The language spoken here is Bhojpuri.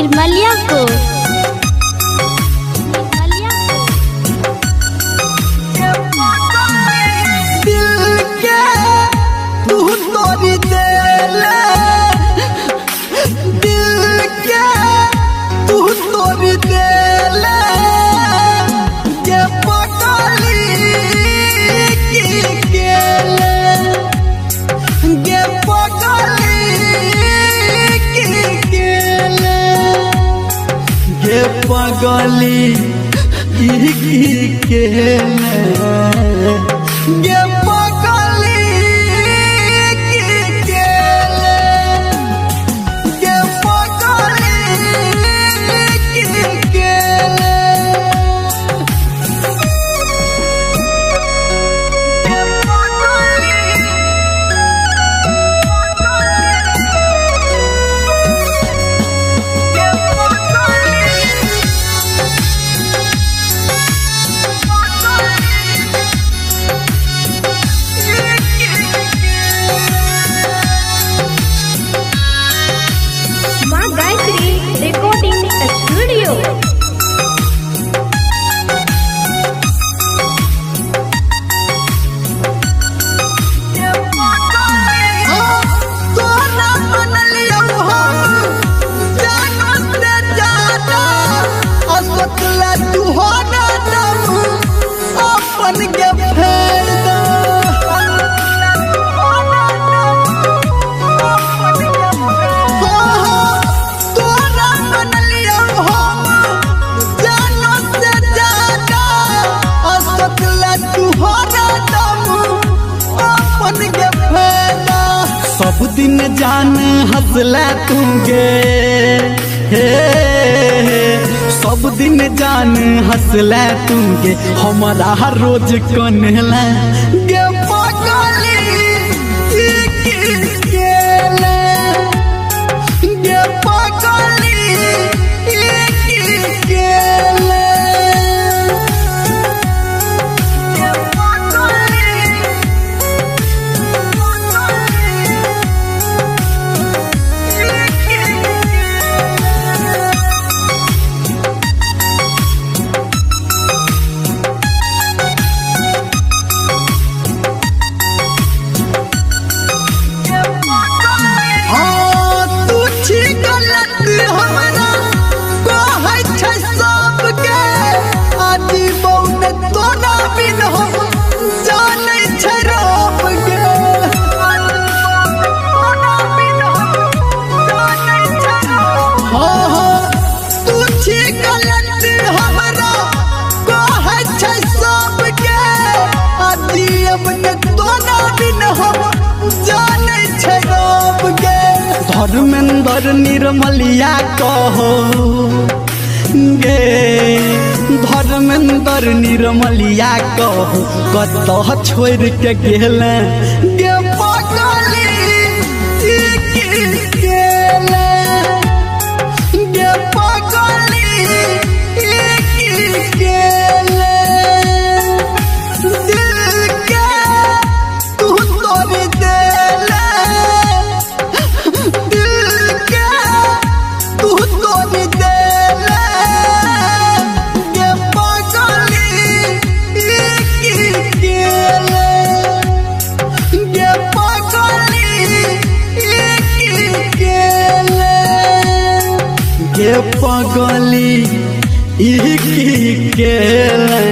निर्मलिया को दिल के तू तोड़ी देले, दिल के तू तोड़ी देले, ये पगली की केले, ये पगली की केले, ये पगली की केले, ये पगली की केले, ये पगली की केले, ये पगली माँ गायत्री रिकॉर्डिंग स्टूडियो। तोरा बनलियौ हम जानो से ज्यादा, असोतला तू हो ना दम अपन के फेर दो, तोरा बनलियौ हम जानो से ज्यादा, असोतला तू हो ना दम अपन के फेर दो। सब दिन जान हंसला तूगे, हे सब दिन जान हंसला तूगे, हमारा हर रोज कन्हला गे पगली की केले, गे पगली की केले, गे पगली हाँ तू छी गलत हमरा कहै छै सबके, आदि बहुने तोरा बिन हम जानै छै रब गे, हाँ हाँ तू छी गलत हमरा कहै छै सबके, आदि बहुने तोरा बिन हम जानै छै रब गे। धर्मेंद्र निर्मलिया कहो गे, धर्मेंद्र निर्मलिया कहो कतह छोड़ के गेले गे पगली की केले, गे पगली की केले, दिल के तू तोड़ी देले, दिल के तू तोड़ी देले, ये पगली की केले, ये पगली की केले, ये पगली की केले।